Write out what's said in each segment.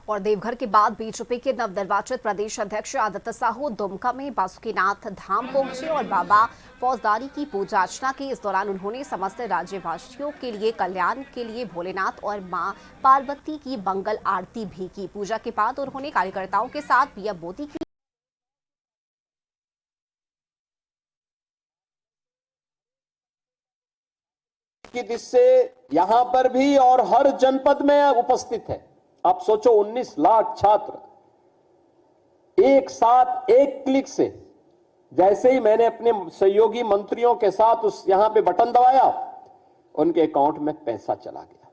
और देवघर के बाद बीजेपी के नवनिर्वाचित प्रदेश अध्यक्ष आदित्य साहू दुमका में बासुकीनाथ धाम पहुंचे और बाबा फौजदारी की पूजा अर्चना की। इस दौरान उन्होंने समस्त राज्यवासियों के लिए कल्याण के लिए भोलेनाथ और मां पार्वती की मंगल आरती भी की। पूजा के बाद उन्होंने कार्यकर्ताओं के साथ पीएम मोदी की जिससे यहां पर भी और हर जनपद में उपस्थित है। आप सोचो 19 लाख छात्र एक साथ एक क्लिक से, जैसे ही मैंने अपने सहयोगी मंत्रियों के साथ उस यहां पे बटन दबाया, उनके अकाउंट में पैसा चला गया।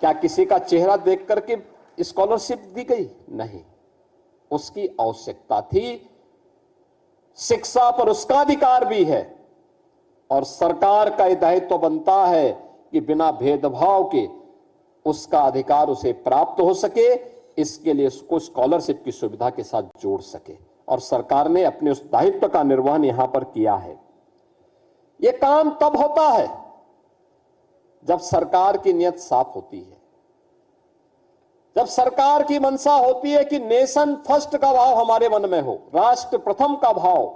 क्या किसी का चेहरा देख करके स्कॉलरशिप दी गई? नहीं, उसकी आवश्यकता थी। शिक्षा पर उसका अधिकार भी है और सरकार का दायित्व बनता है कि बिना भेदभाव के उसका अधिकार उसे प्राप्त हो सके, इसके लिए उसको स्कॉलरशिप की सुविधा के साथ जोड़ सके। और सरकार ने अपने उस दायित्व का निर्वहन यहां पर किया है। यह काम तब होता है जब सरकार की नियत साफ होती है, जब सरकार की मंशा होती है कि नेशन फर्स्ट का भाव हमारे मन में हो, राष्ट्र प्रथम का भाव।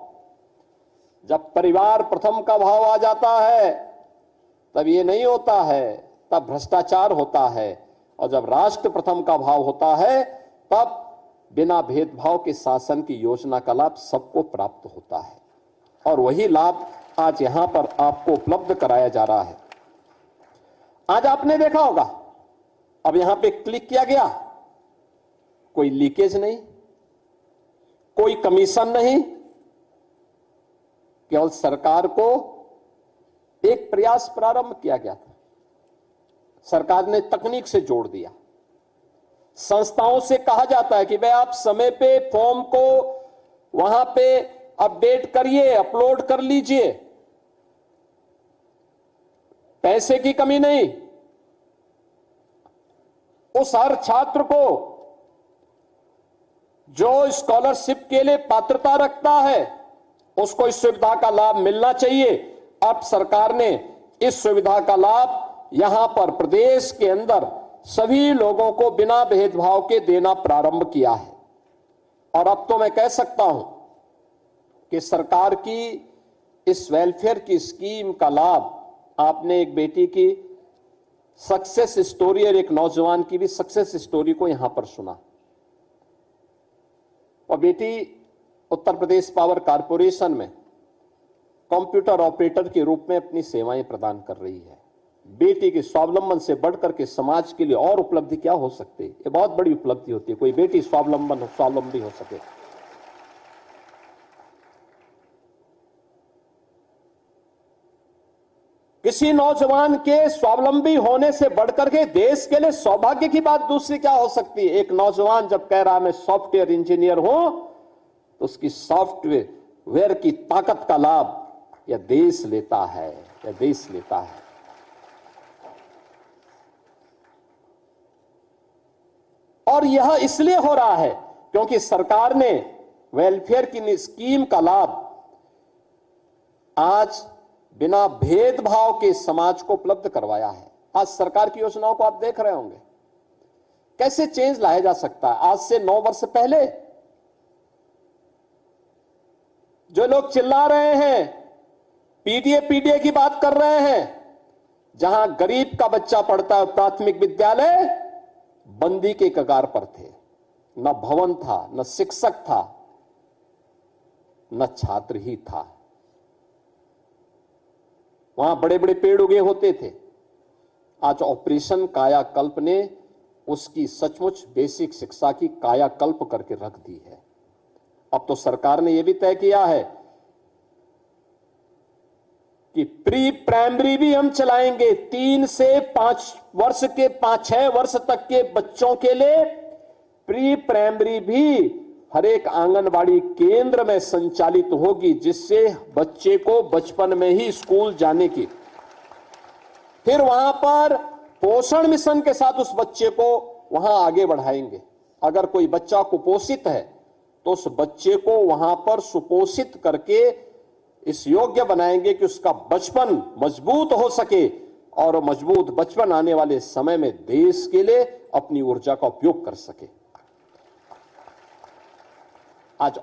जब परिवार प्रथम का भाव आ जाता है तब ये नहीं होता है, तब भ्रष्टाचार होता है। और जब राष्ट्र प्रथम का भाव होता है तब बिना भेदभाव के शासन की योजना का लाभ सबको प्राप्त होता है। और वही लाभ आज यहां पर आपको उपलब्ध कराया जा रहा है। आज आपने देखा होगा, अब यहां पे क्लिक किया गया, कोई लीकेज नहीं, कोई कमीशन नहीं, केवल सरकार को एक प्रयास प्रारंभ किया गया था। सरकार ने तकनीक से जोड़ दिया। संस्थाओं से कहा जाता है कि भाई आप समय पे फॉर्म को वहां पे अपडेट करिए, अपलोड कर लीजिए, पैसे की कमी नहीं। उस हर छात्र को जो स्कॉलरशिप के लिए पात्रता रखता है उसको इस सुविधा का लाभ मिलना चाहिए। अब सरकार ने इस सुविधा का लाभ यहां पर प्रदेश के अंदर सभी लोगों को बिना भेदभाव के देना प्रारंभ किया है। और अब तो मैं कह सकता हूं कि सरकार की इस वेलफेयर की स्कीम का लाभ, आपने एक बेटी की सक्सेस स्टोरी और एक नौजवान की भी सक्सेस स्टोरी को यहां पर सुना। और बेटी उत्तर प्रदेश पावर कारपोरेशन में कंप्यूटर ऑपरेटर के रूप में अपनी सेवाएं प्रदान कर रही है। बेटी के स्वावलंबन से बढ़कर के समाज के लिए और उपलब्धि क्या हो सकती है? ये बहुत बड़ी उपलब्धि होती है, कोई बेटी स्वावलंबी हो सके। किसी नौजवान के स्वावलंबी होने से बढ़कर के देश के लिए सौभाग्य की बात दूसरी क्या हो सकती है? एक नौजवान जब कह रहा मैं सॉफ्टवेयर इंजीनियर हूं, तो उसकी सॉफ्टवेयर की ताकत का लाभ यह देश लेता है, यह देश लेता है। और यह इसलिए हो रहा है क्योंकि सरकार ने वेलफेयर की स्कीम का लाभ आज बिना भेदभाव के समाज को उपलब्ध करवाया है। आज सरकार की योजनाओं को आप देख रहे होंगे, कैसे चेंज लाया जा सकता है। आज से 9 वर्ष पहले जो लोग चिल्ला रहे हैं, पीडीए की बात कर रहे हैं, जहां गरीब का बच्चा पढ़ता है प्राथमिक विद्यालय, बंदी के कगार पर थे। न भवन था, न शिक्षक था, न छात्र ही था। वहां बड़े बड़े पेड़ उगे होते थे। आज ऑपरेशन कायाकल्प ने उसकी सचमुच बेसिक शिक्षा की कायाकल्प करके रख दी है। अब तो सरकार ने यह भी तय किया है कि प्री प्राइमरी भी हम चलाएंगे। 3 से 5 वर्ष के 5-6 वर्ष तक के बच्चों के लिए प्री प्राइमरी भी हर एक आंगनबाड़ी केंद्र में संचालित होगी, जिससे बच्चे को बचपन में ही स्कूल जाने की, फिर वहां पर पोषण मिशन के साथ उस बच्चे को वहां आगे बढ़ाएंगे। अगर कोई बच्चा कुपोषित है तो उस बच्चे को वहां पर सुपोषित करके इस योग्य बनाएंगे कि उसका बचपन मजबूत हो सके, और मजबूत बचपन आने वाले समय में देश के लिए अपनी ऊर्जा का उपयोग कर सके। आज